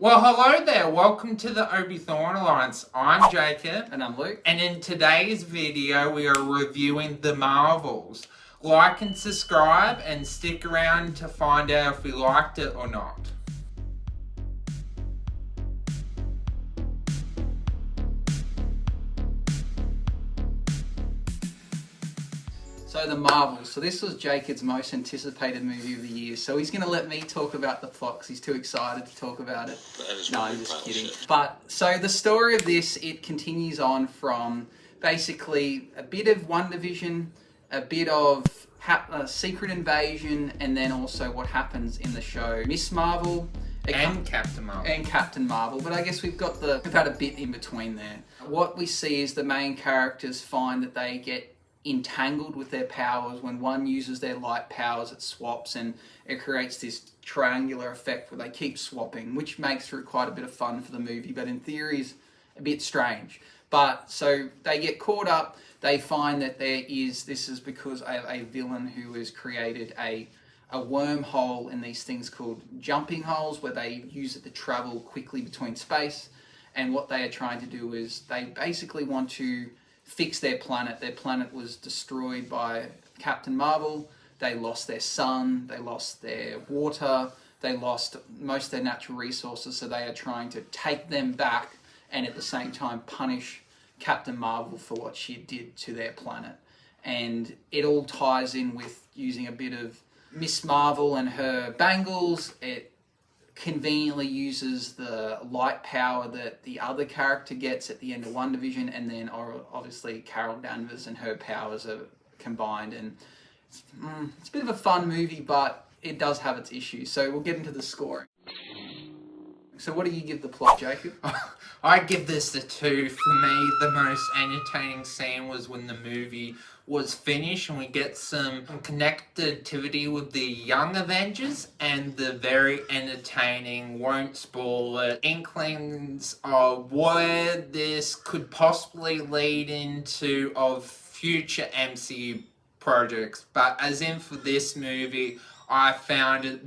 Well, hello there. Welcome to the Obi-Thorn Alliance. I'm Jacob. And I'm Luke. And in today's video, we are reviewing the Marvels. Like and subscribe and stick around to find out if we liked it or not. So the Marvels. So this was Jacob's most anticipated movie of the year. So he's going to let me talk about the plot because he's too excited to talk about it. No, I'm just kidding. Shit. But so the story of this, it continues on from basically a bit of WandaVision, a bit of Secret Invasion, and then also what happens in the show Miss Marvel. And Captain Marvel. And Captain Marvel, but I guess we've had a bit in between there. What we see is the main characters find that they get entangled with their powers. When one uses their light powers, it swaps and it creates this triangular effect where they keep swapping, which makes for quite a bit of fun for the movie, but in theory is a bit strange. But so they get caught up, they find that this is because a villain who has created a wormhole in these things called jumping holes where they use it to travel quickly between space. And what they are trying to do is they basically want to fix their planet. Their planet was destroyed by Captain Marvel. They lost their sun, they lost their water, they lost most of their natural resources, so they are trying to take them back and at the same time punish Captain Marvel for what she did to their planet. And it all ties in with using a bit of Miss Marvel and her bangles. It conveniently uses the light power that the other character gets at the end of WandaVision, and then obviously Carol Danvers and her powers are combined, and it's a bit of a fun movie, but it does have its issues. So we'll get into the scoring. So what do you give the plot, Jacob? I give this a 2. For me, the most entertaining scene was when the movie was finished and we get some connectivity with the young Avengers and the very entertaining, won't spoil it, inklings of where this could possibly lead into of future MCU projects. But as in for this movie, I found it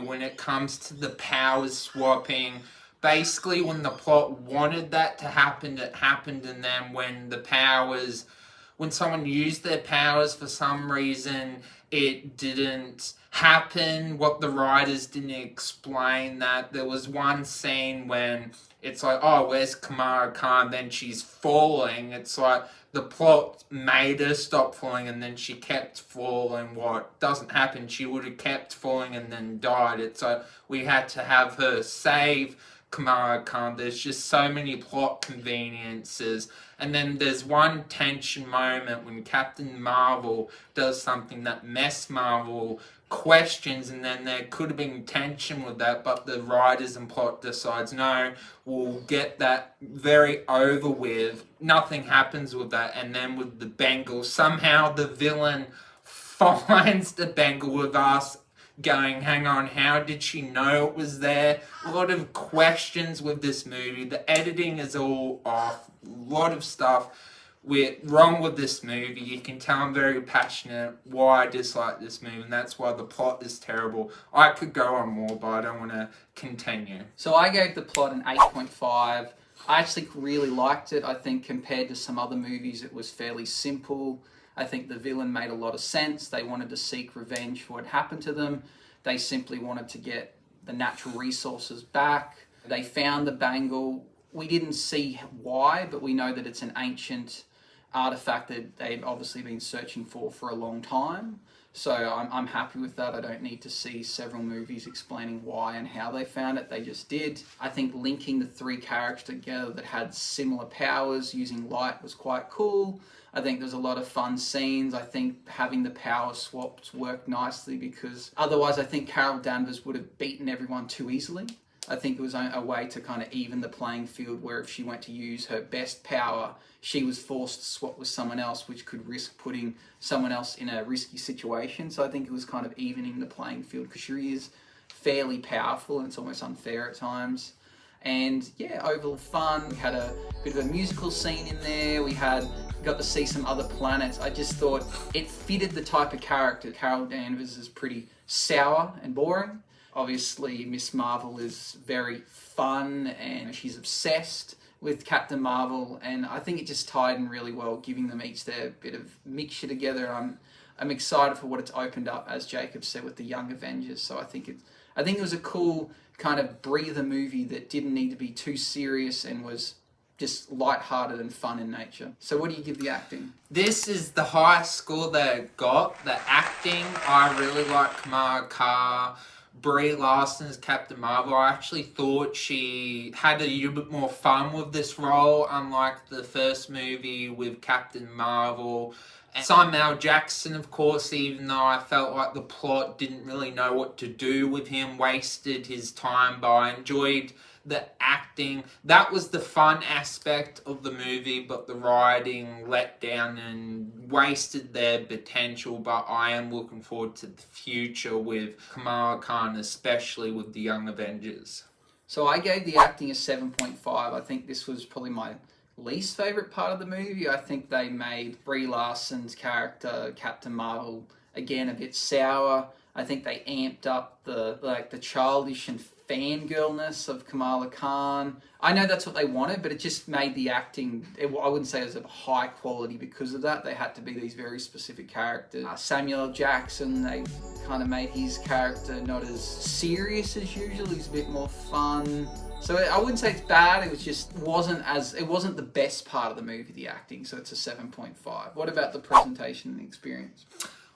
when it comes to the powers swapping, basically when the plot wanted that to happen, it happened, and then when someone used their powers for some reason, it didn't happen. What the writers didn't explain that. There was one scene when it's like, oh, where's Kamala Khan? Then she's falling. It's like the plot made her stop falling and then she kept falling. What doesn't happen, she would have kept falling and then died. It's like we had to have her save Kamala Khan. There's just so many plot conveniences. And then there's one tension moment when Captain Marvel does something that Miss Marvel questions, and then there could have been tension with that, but the writers and plot decides, no, we'll get that very over with. Nothing happens with that. And then with the Bengal, somehow the villain finds the Bengal with us going, hang on, how did she know it was there? A lot of questions with this movie. The editing is all off. A lot of stuff wrong with this movie. You can tell I'm very passionate why I dislike this movie, and that's why the plot is terrible. I could go on more, but I don't want to continue. So I gave the plot an 8.5. I actually really liked it. I think compared to some other movies, it was fairly simple. I think the villain made a lot of sense. They wanted to seek revenge for what happened to them. They simply wanted to get the natural resources back. They found the bangle. We didn't see why, but we know that it's an ancient artifact that they've obviously been searching for a long time. So I'm happy with that. I don't need to see several movies explaining why and how they found it. They just did. I think linking the 3 characters together that had similar powers using light was quite cool. I think there's a lot of fun scenes. I think having the power swaps worked nicely because otherwise I think Carol Danvers would have beaten everyone too easily. I think it was a way to kind of even the playing field where if she went to use her best power, she was forced to swap with someone else, which could risk putting someone else in a risky situation. So I think it was kind of evening the playing field because she is fairly powerful and it's almost unfair at times. And yeah, overall fun. We had a bit of a musical scene in there. We got to see some other planets. I just thought it fitted the type of character. Carol Danvers is pretty sour and boring. Obviously, Miss Marvel is very fun and she's obsessed with Captain Marvel, and I think it just tied in really well, giving them each their bit of mixture together. I'm excited for what it's opened up, as Jacob said, with the Young Avengers. So I think it was a cool kind of breather movie that didn't need to be too serious and was just light-hearted and fun in nature. So what do you give the acting? This is the highest score that it got. The acting, I really like Kamala Khan. Brie Larson's Captain Marvel. I actually thought she had a little bit more fun with this role, unlike the first movie with Captain Marvel. And Samuel Jackson, of course, even though I felt like the plot didn't really know what to do with him, wasted his time, but I enjoyed the acting. That was the fun aspect of the movie, but the writing let down and wasted their potential. But I am looking forward to the future with Kamala Khan, especially with the Young Avengers. So I gave the acting a 7.5. I think this was probably my least favourite part of the movie. I think they made Brie Larson's character, Captain Marvel, again a bit sour. I think they amped up the childish and fangirlness of Kamala Khan. I know that's what they wanted, but it just made the acting, I wouldn't say it was of high quality because of that. They had to be these very specific characters. Samuel L. Jackson, they kind of made his character not as serious as usual. He's a bit more fun. So I wouldn't say it's bad, it wasn't the best part of the movie, the acting, so it's a 7.5. What about the presentation and the experience?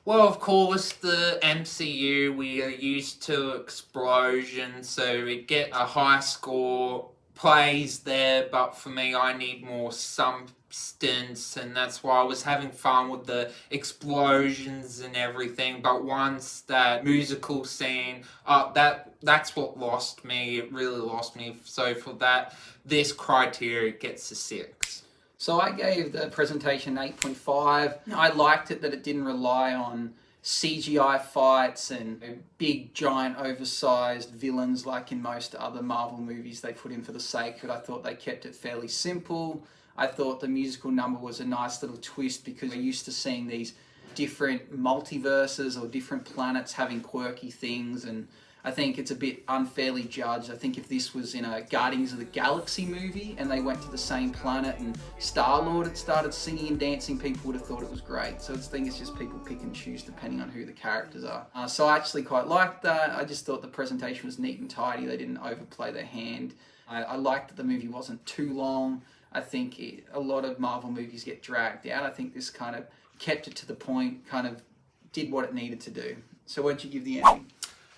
Well, of course, the MCU, we are used to explosions, so we get a high score, plays there, but for me, I need more substance, and that's why I was having fun with the explosions and everything, but once that musical scene, that's what lost me. It really lost me, so for that, this criteria gets a 6. So I gave the presentation 8.5. I liked it that it didn't rely on CGI fights and big, giant, oversized villains like in most other Marvel movies they put in for the sake of it. I thought they kept it fairly simple. I thought the musical number was a nice little twist because we're used to seeing these different multiverses or different planets having quirky things, and I think it's a bit unfairly judged. I think if this was in a Guardians of the Galaxy movie and they went to the same planet and Star-Lord had started singing and dancing, people would have thought it was great. So I think it's just people pick and choose depending on who the characters are. So I actually quite liked that. I just thought the presentation was neat and tidy. They didn't overplay their hand. I liked that the movie wasn't too long. I think a lot of Marvel movies get dragged out. I think this kind of kept it to the point, kind of did what it needed to do. So what did you give the ending?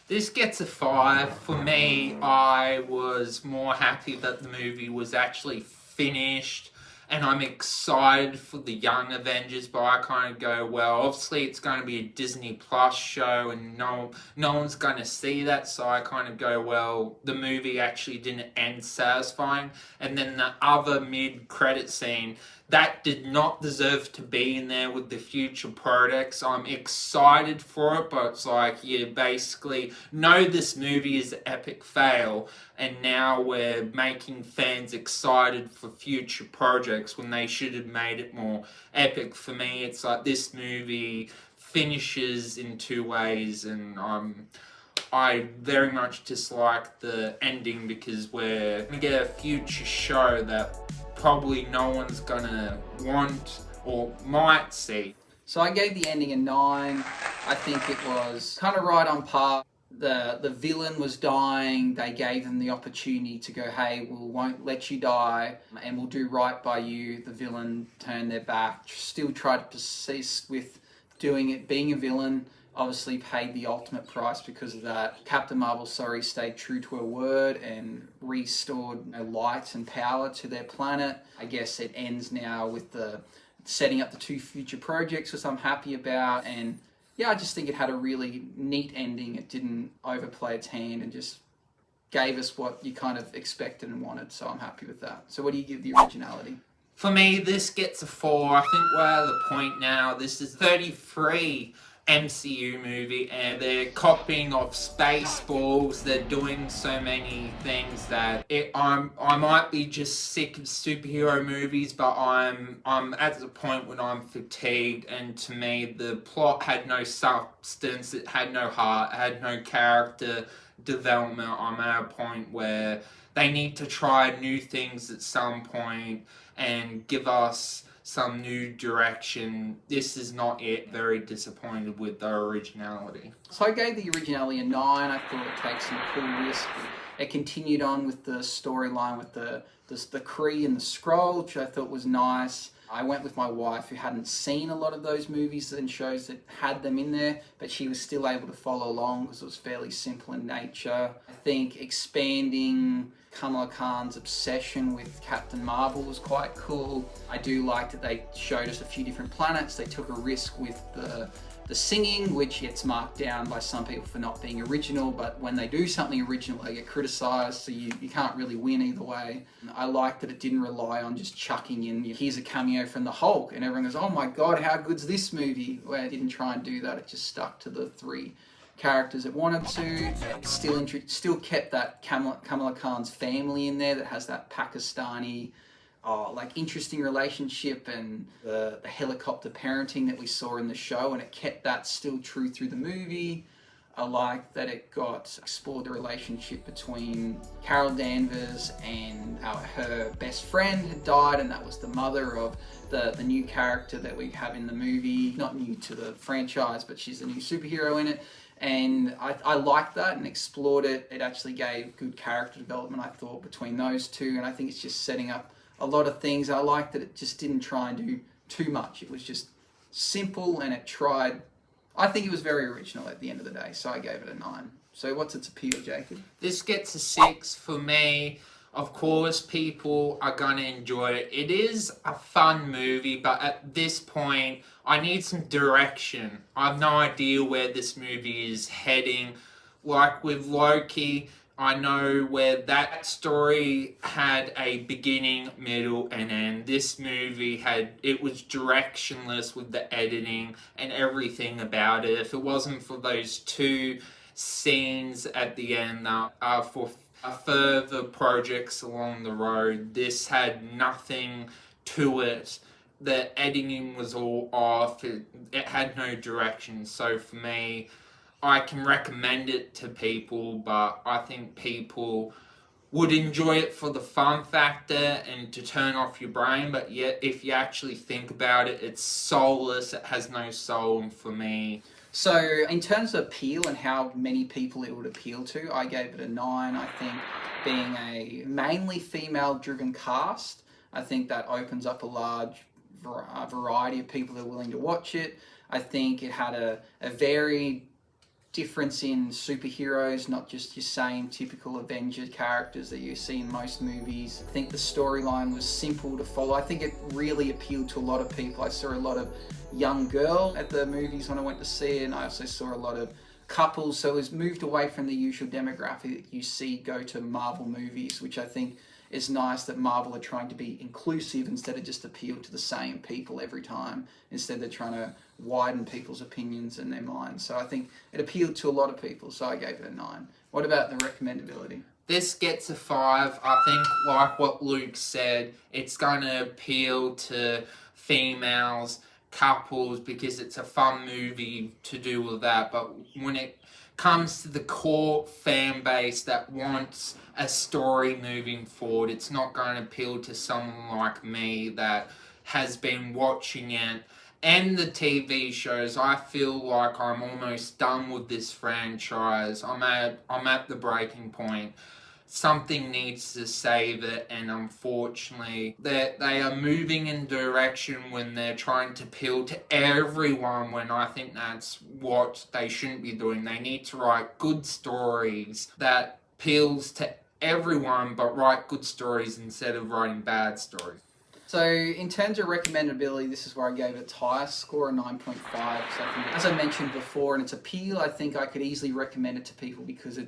This gets a 5. For me, I was more happy that the movie was actually finished, and I'm excited for the Young Avengers, but I kind of go, well, obviously it's going to be a Disney Plus show, and no one's going to see that, so I kind of go, well, the movie actually didn't end satisfying. And then the other mid-credit scene, that did not deserve to be in there with the future products. I'm excited for it, but it's like, you basically know this movie is an epic fail, and now we're making fans excited for future projects when they should have made it more epic. For me, it's like this movie finishes in 2 ways, and I very much dislike the ending because we're going to get a future show that probably no one's gonna want or might see. So I gave the ending a 9. I think it was kind of right on par. The villain was dying. They gave them the opportunity to go, hey, we won't let you die and we'll do right by you. The villain turned their back, still tried to persist with being a villain. Obviously paid the ultimate price because of that. Captain Marvel, stayed true to her word and restored light and power to their planet. I guess it ends now with the setting up the 2 future projects, which I'm happy about. And yeah, I just think it had a really neat ending. It didn't overplay its hand and just gave us what you kind of expected and wanted. So I'm happy with that. So what do you give the originality? For me, this gets a 4. I think we're at the point now. This is 33 MCU movie, and they're copying off Spaceballs. They're doing so many things that I might be just sick of superhero movies, but I'm at the point when I'm fatigued. And to me, the plot had no substance, it had no heart, it had no character development. I'm at a point where they need to try new things at some point and give us some new direction. This is not it. Very disappointed with the originality. So I gave the originality a 9. I thought it takes some cool risks. It continued on with the storyline with the Kree and the Skrull, which I thought was nice. I went with my wife who hadn't seen a lot of those movies and shows that had them in there, but she was still able to follow along because it was fairly simple in nature. I think expanding Kamala Khan's obsession with Captain Marvel was quite cool. I do like that they showed us a few different planets. They took a risk with the singing, which gets marked down by some people for not being original, but when they do something original, they get criticised, so you can't really win either way. I like that it didn't rely on just chucking in, here's a cameo from the Hulk, and everyone goes, oh my god, how good's this movie? Where it didn't try and do that, it just stuck to the 3 characters it wanted to. It still kept that Kamala Khan's family in there that has that Pakistani interesting relationship and the helicopter parenting that we saw in the show, and it kept that still true through the movie. I like that it explored the relationship between Carol Danvers and her best friend had died, and that was the mother of the new character that we have in the movie. Not new to the franchise, but she's the new superhero in it. And I liked that and explored it. It actually gave good character development, I thought, between those two, and I think it's just setting up a lot of things. I like that it just didn't try and do too much. It was just simple, and it tried. I think it was very original at the end of the day, so I gave it a 9. So what's its appeal, Jacob? This gets a 6 for me. Of course, people are going to enjoy it. It is a fun movie, but at this point, I need some direction. I have no idea where this movie is heading. Like with Loki, I know where that story had a beginning, middle, and end. This movie was directionless with the editing and everything about it. If it wasn't for those 2 scenes at the end for further projects along the road, this had nothing to it. The editing was all off. It had no direction. So for me, I can recommend it to people, but I think people would enjoy it for the fun factor and to turn off your brain. But yet, if you actually think about it, it's soulless. It has no soul. And for me, so in terms of appeal and how many people it would appeal to, I gave it a 9. I think being a mainly female-driven cast, I think that opens up a large variety of people that are willing to watch it. I think it had a very difference in superheroes, not just your same typical Avenger characters that you see in most movies. I think the storyline was simple to follow. I think it really appealed to a lot of people. I saw a lot of young girls at the movies when I went to see it, and I also saw a lot of couples, so it was moved away from the usual demographic that you see go to Marvel movies, which I think is nice that Marvel are trying to be inclusive instead of just appeal to the same people every time. Instead, they're trying to widen people's opinions and their minds. So I think it appealed to a lot of people, so I gave it a 9. What about the recommendability? This gets a 5. I think, like what Luke said, it's going to appeal to females, couples, because it's a fun movie to do with that. But when it comes to the core fan base that wants a story moving forward, it's not going to appeal to someone like me that has been watching it and the TV shows. I feel like I'm almost done with this franchise. I'm at the breaking point. Something needs to save it, and unfortunately they are moving in direction when they're trying to appeal to everyone, when I think that's what they shouldn't be doing. They need to write good stories that appeals to everyone, but write good stories instead of writing bad stories. So in terms of recommendability, this is where I gave it its highest score, a 9.5. So I think, as I mentioned before, and its appeal, I think I could easily recommend it to people because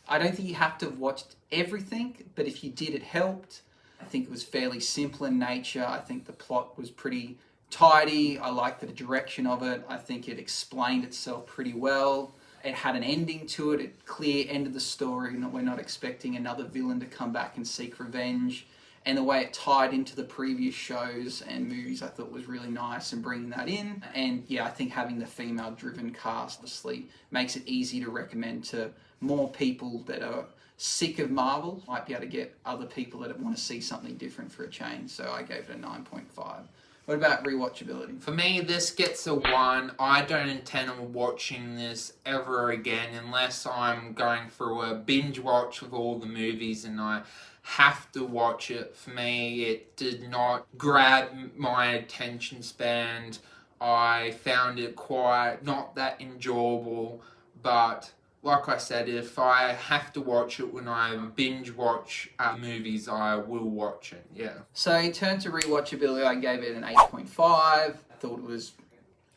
I don't think you have to have watched everything, but if you did, it helped. I think it was fairly simple in nature. I think the plot was pretty tidy. I liked the direction of it. I think it explained itself pretty well. It had an ending to it. It clear ended the story. We're not expecting another villain to come back and seek revenge. And the way it tied into the previous shows and movies, I thought was really nice, and bringing that in. And yeah, I think having the female-driven cast obviously makes it easy to recommend to more people that are sick of Marvel might be able to get other people that want to see something different for a change. So I gave it a 9.5. What about rewatchability? For me, this gets a 1. I don't intend on watching this ever again unless I'm going through a binge watch of all the movies and I have to watch it. For me, it did not grab my attention span. I found it quite not that enjoyable, but like I said, if I have to watch it when I binge watch movies, I will watch it, yeah. So in terms of rewatchability, I gave it an 8.5. I thought it was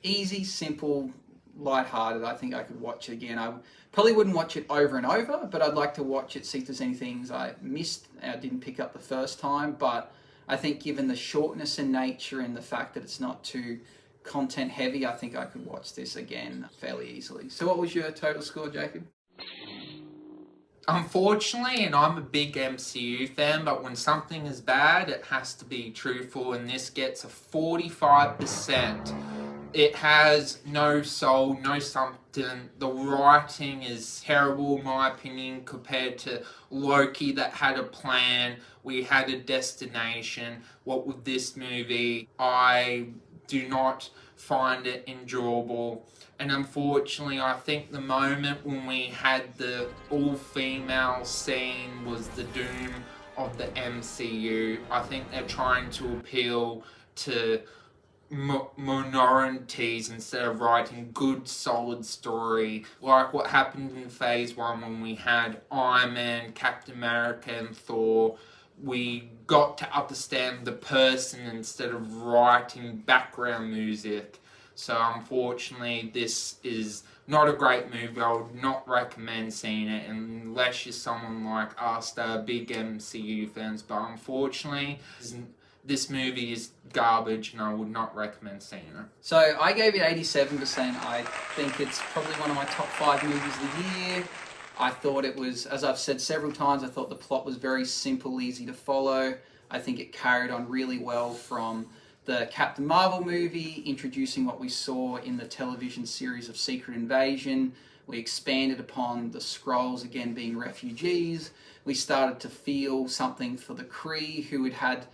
easy, simple, lighthearted. I think I could watch it again. I probably wouldn't watch it over and over, but I'd like to watch it, see if there's any things I missed I didn't pick up the first time. But I think given the shortness in nature and the fact that it's not too content heavy, I think I could watch this again fairly easily. So what was your total score, Jacob? Unfortunately, and I'm a big MCU fan, but when something is bad, it has to be truthful, and this gets a 45%. It has no soul, no something. The writing is terrible, in my opinion, compared to Loki that had a plan. We had a destination. What with this movie, I do not find it enjoyable. And unfortunately, I think the moment when we had the all-female scene was the doom of the MCU. I think they're trying to appeal to minorities instead of writing good, solid story. Like what happened in Phase 1 when we had Iron Man, Captain America, and Thor. We got to understand the person instead of writing background music. So unfortunately, this is not a great movie. I would not recommend seeing it unless you're someone like us that are big MCU fans. But unfortunately, this movie is garbage and I would not recommend seeing it. So I gave it 87%. I think it's probably one of my top 5 movies of the year. I thought it was, as I've said several times, I thought the plot was very simple, easy to follow. I think it carried on really well from the Captain Marvel movie, introducing what we saw in the television series of Secret Invasion. We expanded upon the Skrulls again being refugees. We started to feel something for the Kree, who had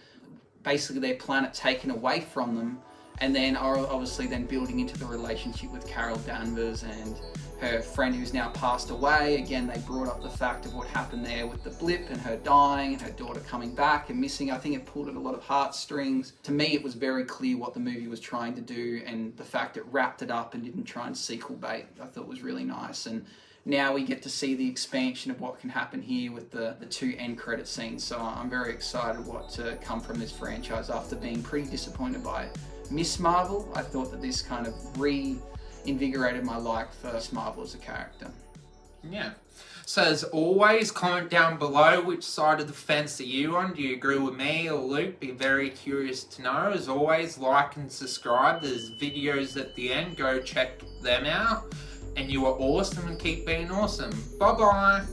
basically their planet taken away from them. And then obviously then building into the relationship with Carol Danvers and her friend who's now passed away. Again, they brought up the fact of what happened there with the blip and her dying and her daughter coming back and missing. I think it pulled at a lot of heartstrings. To me, it was very clear what the movie was trying to do, and the fact it wrapped it up and didn't try and sequel bait, I thought was really nice. And now we get to see the expansion of what can happen here with the 2 end credit scenes. So I'm very excited what to come from this franchise after being pretty disappointed by Miss Marvel. I thought that this kind of reinvigorated my like for Miss Marvel as a character. Yeah. So as always, comment down below which side of the fence are you on. Do you agree with me or Luke? Be very curious to know. As always, like and subscribe. There's videos at the end. Go check them out. And you are awesome and keep being awesome. Bye-bye.